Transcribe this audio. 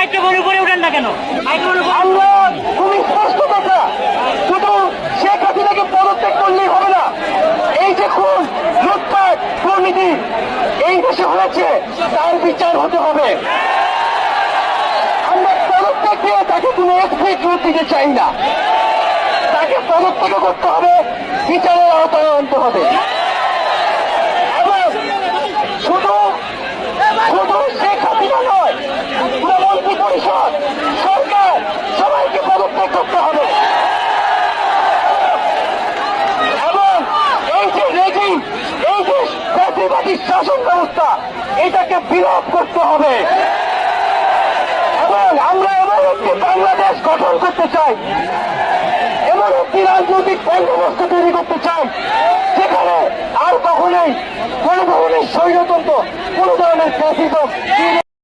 মাইক্রোফোনের উপরে উঠেন না কেন? আমরা খুবই স্পষ্ট কথা, শুধু শেখ হাসিনাকে পদত্যাগ করলেই হবে না। এই যে খুন, লুটপাট, দুর্নীতি এই দেশে হয়েছে, তার বিচার হতে হবে। আমরা পদত্যাগ দিয়ে তাকে কোনো এক্সিট দিতে চাই না, তাকে পদত্যাগ করতে হবে, বিচারের আওতায় আনতে হবে। এবং শুধু শুধু শেখ হাসিনা নয়, পুরো মন্ত্রী পরিষদ, সরকার সবাইকে পদত্যাগ করতে হবে। এবং এই যে রেজিম, এই যে ফ্যাসিবাদী শাসন ব্যবস্থা, এটাকে বিলোপ করতে হবে। এবং আমরা এমন একটি বাংলাদেশ গঠন করতে চাই, এমন একটি রাজনৈতিক বন্দোবস্ত তৈরি করতে চাই যেখানে আর কখনোই কোন ধরনের স্বৈরতন্ত্র, কোন ধরনের ফ্যাসিজম